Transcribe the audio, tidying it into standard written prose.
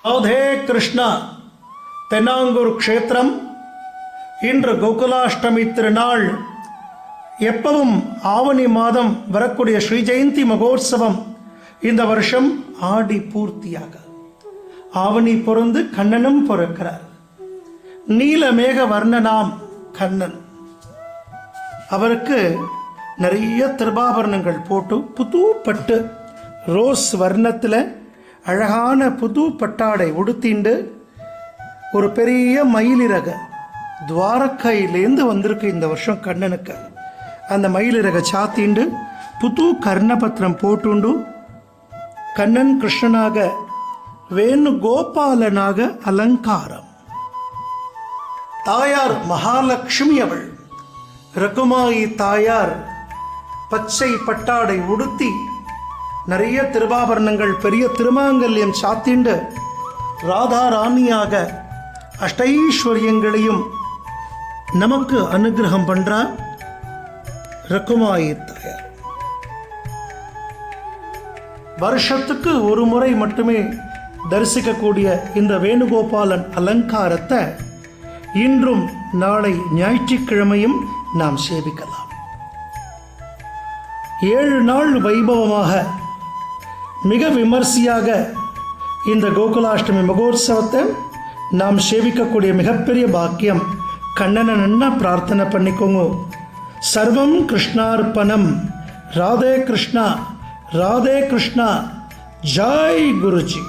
ராதே கிருஷ்ணா. தென்னாங்கூர் க்ஷேத்திரம். இன்று கோகுலாஷ்டமி திருநாள். எப்பவும் ஆவணி மாதம் வரக்கூடிய ஸ்ரீ ஜெயந்தி மகோத்சவம் இந்த வருஷம் ஆடி பூர்த்தியாக ஆவணி பொருந்து கண்ணனும் பிறக்கிறார். நீலமேக வர்ணனாம் கண்ணன். அவருக்கு நிறைய திருபாபரணங்கள் போட்டு புது பட்டு ரோஸ் வர்ணத்தில் அழகான புது பட்டாடை உடுத்திண்டு ஒரு பெரிய மயிலிறக துவாரக்கையிலேருந்து வந்திருக்கு இந்த வருஷம் கண்ணனுக்கு. அந்த மயிலிறக சாத்திண்டு புது கர்ணபத்திரம் போட்டுண்டு கண்ணன் கிருஷ்ணனாக வேணுகோபாலனாக அலங்காரம். தாயார் மகாலட்சுமி அவள். ரகுமாயி தாயார் பச்சை பட்டாடை உடுத்தி நிறைய திருவாபரணங்கள் பெரிய திருமாங்கல்யம் சாத்திண்டு ராதா ராணியாக அஷ்டைஸ்வரியங்களையும் நமக்கு அனுகிரகம் பண்றார் ரகுமாயி தாயார். வருஷத்துக்கு ஒரு முறை மட்டுமே தரிசிக்கக்கூடிய இந்த வேணுகோபாலன் அலங்காரத்தை இன்றும் நாளை ஞாயிற்றுக்கிழமையும் நாம் சேவிக்கலாம். 7 நாள் வைபவமாக மிக விமர்சையாக இந்த கோகுலாஷ்டமி மகோத்சவத்தை நாம் சேவிக்கக்கூடிய மிகப்பெரிய பாக்கியம். கண்ணனை நன்னா பிரார்த்தனை பண்ணிக்கோங்க. சர்வம் கிருஷ்ணார்ப்பணம். ராதே கிருஷ்ணா, ராதே கிருஷ்ணா. ஜெய் குருஜி.